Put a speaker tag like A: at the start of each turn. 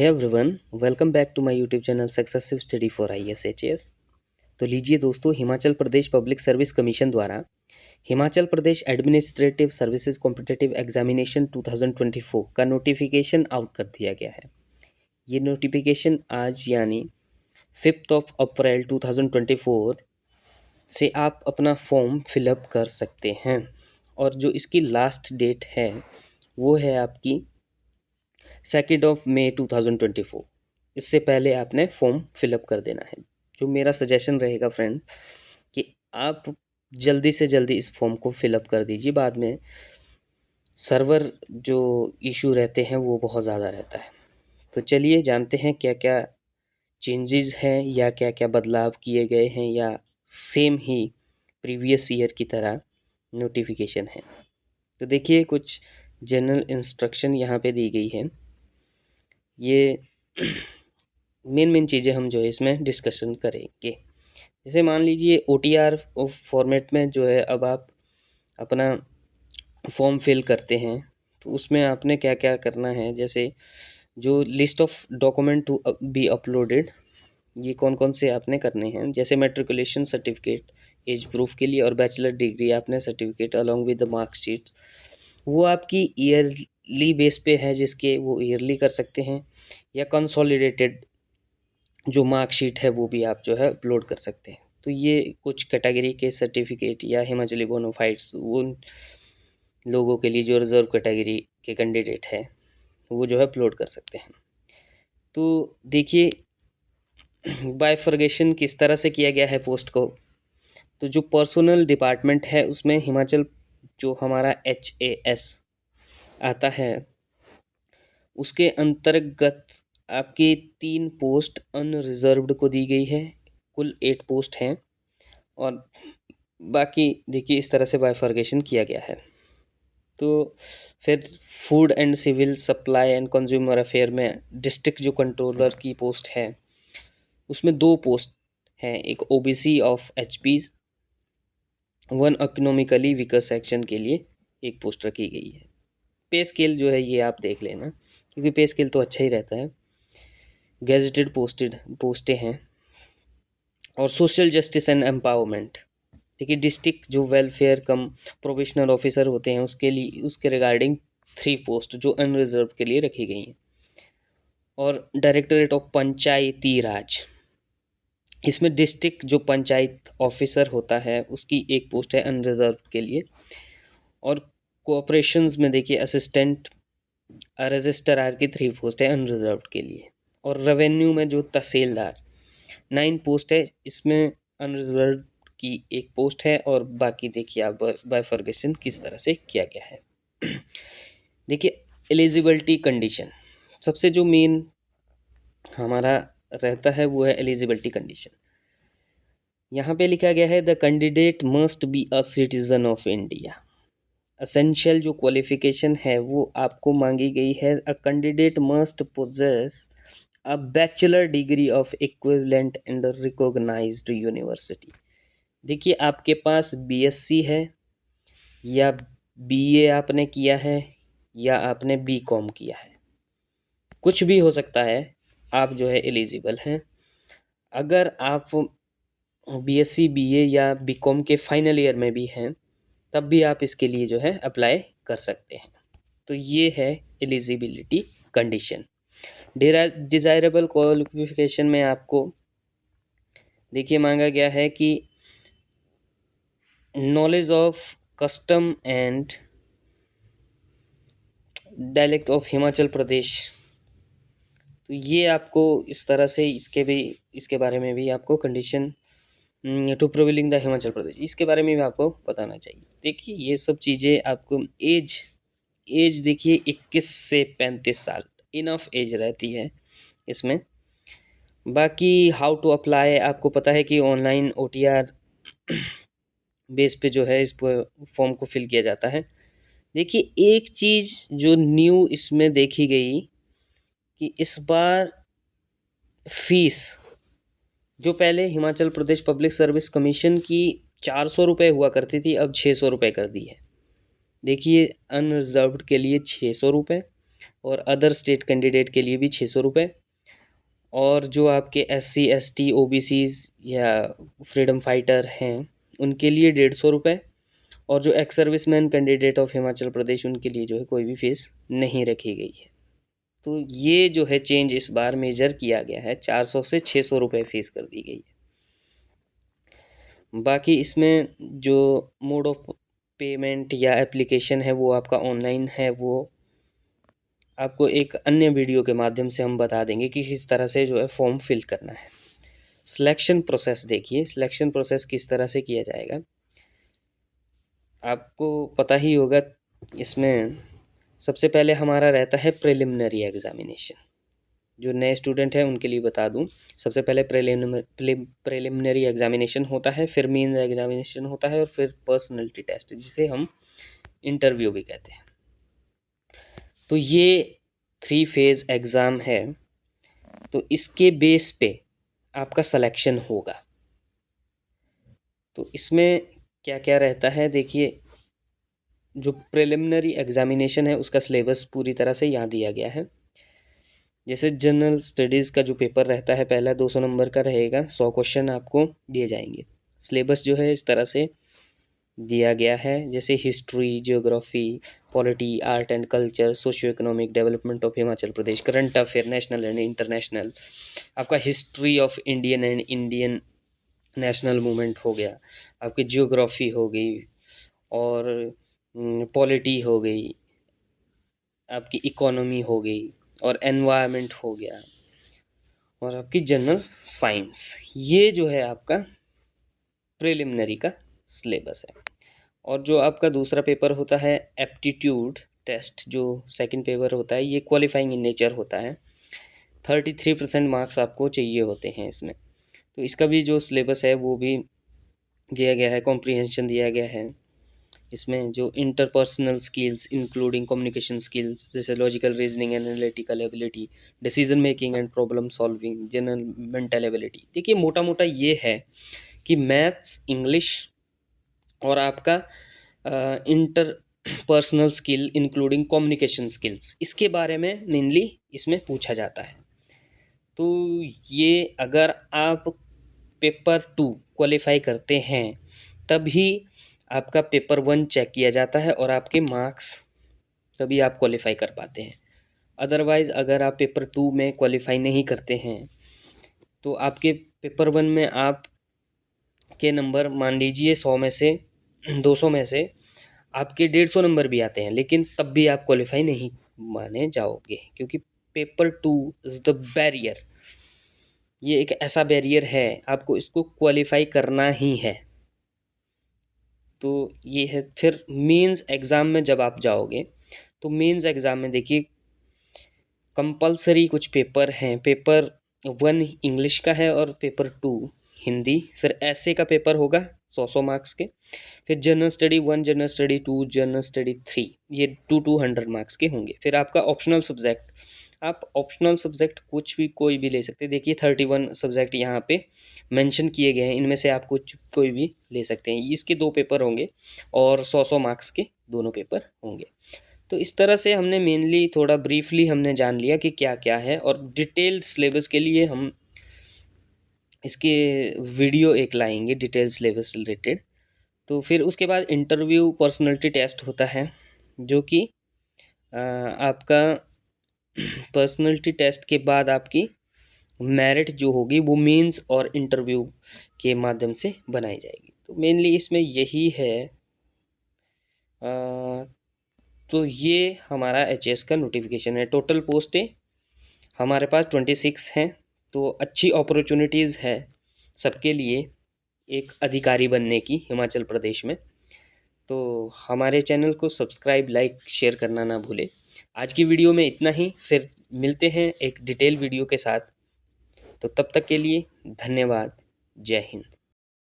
A: Hey everyone, welcome back to my YouTube channel successive study for IAS-HAS। तो लीजिए दोस्तों, Himachal Pradesh public service commission द्वारा Himachal Pradesh administrative services competitive examination 2024 का notification out कर दिया गया है। ये नोटिफिकेशन आज यानी 5 अप्रैल 2024 से आप अपना फॉर्म फिलअप कर सकते हैं और जो इसकी लास्ट डेट है वो है आपकी 2 मई 2024। इससे पहले आपने फॉर्म फिलअप कर देना है। जो मेरा सजेशन रहेगा फ्रेंड कि आप जल्दी से जल्दी इस फॉर्म को फिलअप कर दीजिए। बाद में सर्वर जो इशू रहते हैं वो बहुत ज़्यादा रहता है। तो चलिए जानते हैं क्या क्या चेंजेस हैं या क्या क्या बदलाव किए गए हैं या सेम ही प्रीवियस ईयर की तरह नोटिफिकेशन है। तो देखिए, कुछ जनरल इंस्ट्रक्शन यहाँ पे दी गई है। ये मेन चीज़ें हम जो है इसमें डिस्कशन करेंगे। जैसे मान लीजिए OTR फॉर्मेट में जो है अब आप अपना फॉर्म फिल करते हैं तो उसमें आपने क्या क्या करना है। जैसे जो list of document to be uploaded, ये कौन कौन से आपने करने हैं। जैसे मैट्रिकुलेशन सर्टिफिकेट एज प्रूफ के लिए और बैचलर डिग्री आपने certificate along with the marksheet, वो आपकी ईयरली बेस पे है जिसके वो ईयरली कर सकते हैं, या कंसोलिडेटेड जो मार्कशीट है वो भी आप जो है अपलोड कर सकते हैं। तो ये कुछ कैटेगरी के सर्टिफिकेट या हिमाचली बोनाफाइड्स उन लोगों के लिए जो रिजर्व कैटेगरी के कैंडिडेट है वो जो है अपलोड कर सकते हैं। तो देखिए बाइफर्गेशन किस तरह से किया गया है पोस्ट को। तो जो पर्सनल डिपार्टमेंट है उसमें हिमाचल जो हमारा HAS आता है उसके अंतर्गत आपकी 3 पोस्ट अनरिजर्व्ड को दी गई है। कुल 8 पोस्ट हैं और बाकी देखिए इस तरह से बाइफर्गेशन किया गया है। तो फिर food and civil supply and consumer affair में डिस्ट्रिक्ट जो कंट्रोलर की पोस्ट है उसमें 2 पोस्ट हैं। एक OBC of HPs, 1 economically weaker section के लिए एक पोस्ट रखी गई है। पे स्केल जो है ये आप देख लेना, क्योंकि पे स्केल तो अच्छा ही रहता है। गेजेटेड पोस्टें हैं। और सोशल जस्टिस एंड एम्पावरमेंट, देखिए डिस्ट्रिक्ट जो वेलफेयर कम प्रोफेशनल ऑफिसर होते हैं उसके रिगार्डिंग 3 पोस्ट जो अनरिजर्व के लिए रखी गई हैं। और डायरेक्टरेट ऑफ पंचायती राज, इसमें डिस्ट्रिक्ट जो पंचायत ऑफिसर होता है उसकी एक पोस्ट है अनरिजर्व के लिए। और कोऑपरेशंस में देखिए असिस्टेंट रजिस्ट्रार की 3 पोस्ट है अनरिजर्व के लिए। और रेवेन्यू में जो तहसीलदार 9 पोस्ट है, इसमें अनरिजर्व की एक पोस्ट है। और बाकी देखिए आप बाइफर्गेशन किस तरह से किया गया है। देखिए एलिजिबिलिटी कंडीशन, सबसे जो मेन हमारा रहता है वो है एलिजिबिलिटी कंडीशन। यहाँ पे लिखा गया है the candidate must be a citizen of India. Essential जो क्वालिफिकेशन है वो आपको मांगी गई है। A candidate must possess a bachelor degree of equivalent and recognised university. देखिए आपके पास BSc है या BA आपने किया है या आपने BCom किया है, कुछ भी हो सकता है, आप जो है एलिजिबल हैं। अगर आप BSc BA या BCom के फाइनल ईयर में भी हैं तब भी आप इसके लिए जो है अप्लाई कर सकते हैं। तो ये है एलिजिबिलिटी कंडीशन। डिज़ायरेबल क्वालिफिकेशन में आपको देखिए मांगा गया है कि knowledge of custom and dialect of Himachal Pradesh. तो ये आपको इस तरह से इसके बारे में भी आपको condition to prevailing the Himachal Pradesh, इसके बारे में भी आपको बताना चाहिए। देखिए ये सब चीज़ें आपको एज देखिए 21 से 35 साल इनफ एज रहती है इसमें। बाकी हाउ टू अप्लाई आपको पता है कि ऑनलाइन OTR बेस पे जो है इस फॉर्म को फिल किया जाता है। देखिए एक चीज़ जो न्यू इसमें देखी गई कि इस बार फीस जो पहले Himachal Pradesh public service commission की 400 रुपये हुआ करती थी अब 600 रुपये कर दी है। देखिए अनरिजर्व्ड के लिए 600 रुपये और अदर स्टेट कैंडिडेट के लिए भी 600 रुपये। और जो आपके SC ST OBC या फ्रीडम फाइटर हैं उनके लिए 150 रुपये। और जो ex serviceman candidate of Himachal Pradesh उनके लिए जो है कोई भी फीस नहीं रखी गई है। तो ये जो है चेंज इस बार मेजर किया गया है, 400 से 600 रुपये फीस कर दी गई है। बाकी इसमें जो मोड ऑफ पेमेंट या एप्लीकेशन है वो आपका ऑनलाइन है, वो आपको एक अन्य वीडियो के माध्यम से हम बता देंगे कि किस तरह से जो है फॉर्म फिल करना है। सिलेक्शन प्रोसेस देखिए, सिलेक्शन प्रोसेस किस तरह से किया जाएगा आपको पता ही होगा। इसमें सबसे पहले हमारा रहता है प्रिलिमिनरी एग्जामिनेशन। जो नए स्टूडेंट हैं उनके लिए बता दूं, सबसे पहले प्रिलिमिनरी एग्जामिनेशन होता है, फिर मेंस एग्जामिनेशन होता है और फिर पर्सनैलिटी टेस्ट जिसे हम इंटरव्यू भी कहते हैं। तो ये 3 फेज़ एग्ज़ाम है। तो इसके बेस पे आपका सिलेक्शन होगा। तो इसमें क्या क्या रहता है देखिए, जो प्रिलिमिनरी एग्जामिनेशन है उसका सिलेबस पूरी तरह से यहाँ दिया गया है। जैसे जनरल स्टडीज़ का जो पेपर रहता है पहला 200 नंबर का रहेगा, 100 क्वेश्चन आपको दिए जाएंगे। सिलेबस जो है इस तरह से दिया गया है, जैसे history, geography, polity, art and culture, socio economic development of Himachal Pradesh, current affair national and international, आपका history of Indian and Indian national movement हो गया, आपकी ज्योग्राफी हो गई, और पॉलिटी हो गई, आपकी इकोनॉमी हो गई, और एनवायरनमेंट हो गया, और आपकी जनरल साइंस। ये जो है आपका प्रिलिमिनरी का सिलेबस है। और जो आपका दूसरा पेपर होता है एप्टीट्यूड टेस्ट, जो सेकंड पेपर होता है, ये क्वालिफाइंग इन नेचर होता है। 33% मार्क्स आपको चाहिए होते हैं इसमें। तो इसका भी जो सिलेबस है वो भी दिया गया है, कॉम्प्रिहेंशन दिया गया है। इसमें जो interpersonal skills including communication skills, जैसे logical reasoning, analytical ability, decision making and problem solving, general mental ability. देखिए मोटा मोटा ये है कि मैथ्स, इंग्लिश और आपका inter personal skill including communication skills, इसके बारे में मेनली इसमें पूछा जाता है। तो ये अगर आप पेपर 2 क्वालिफाई करते हैं तभी आपका पेपर 1 चेक किया जाता है और आपके मार्क्स तभी आप क्वालिफाई कर पाते हैं। अदरवाइज़ अगर आप पेपर 2 में क्वालिफाई नहीं करते हैं तो आपके पेपर 1 में आप के नंबर मान लीजिए 100 में से 200 में से आपके 150 नंबर भी आते हैं, लेकिन तब भी आप क्वालिफाई नहीं माने जाओगे, क्योंकि पेपर 2 इज़ द बैरियर। ये एक ऐसा बैरियर है, आपको इसको क्वालिफाई करना ही है। तो ये है। फिर मेंस एग्ज़ाम में जब आप जाओगे तो मेंस एग्ज़ाम में देखिए कंपलसरी कुछ पेपर हैं। पेपर 1 इंग्लिश का है और पेपर 2 हिंदी। फिर ऐसे का पेपर होगा 100 मार्क्स के। फिर general study 1, general study 2, general study 3, ये 200 मार्क्स के होंगे। फिर आपका ऑप्शनल सब्जेक्ट, आप ऑप्शनल सब्जेक्ट कुछ भी कोई भी ले सकते हैं। देखिए 31 सब्जेक्ट यहाँ पे मेंशन किए गए हैं, इनमें से आप कुछ कोई भी ले सकते हैं। इसके 2 पेपर होंगे और 100 मार्क्स के दोनों पेपर होंगे। तो इस तरह से हमने मेनली थोड़ा ब्रीफली हमने जान लिया कि क्या क्या है, और डिटेल्ड सिलेबस के लिए हम इसके वीडियो एक लाएंगे डिटेल सिलेबस रिलेटेड। तो फिर उसके बाद इंटरव्यू पर्सनैलिटी टेस्ट होता है, जो कि आपका पर्सनैलिटी टेस्ट के बाद आपकी मेरिट जो होगी वो मेंस और इंटरव्यू के माध्यम से बनाई जाएगी। तो मेनली इसमें यही है। तो ये हमारा एचएएस का नोटिफिकेशन है। टोटल पोस्टें हमारे पास 26 हैं। तो अच्छी अपॉर्चुनिटीज़ है सबके लिए एक अधिकारी बनने की हिमाचल प्रदेश में। तो हमारे चैनल को सब्सक्राइब, लाइक, शेयर करना ना भूलें। आज की वीडियो में इतना ही, फिर मिलते हैं एक डिटेल वीडियो के साथ। तो तब तक के लिए धन्यवाद। जय हिंद।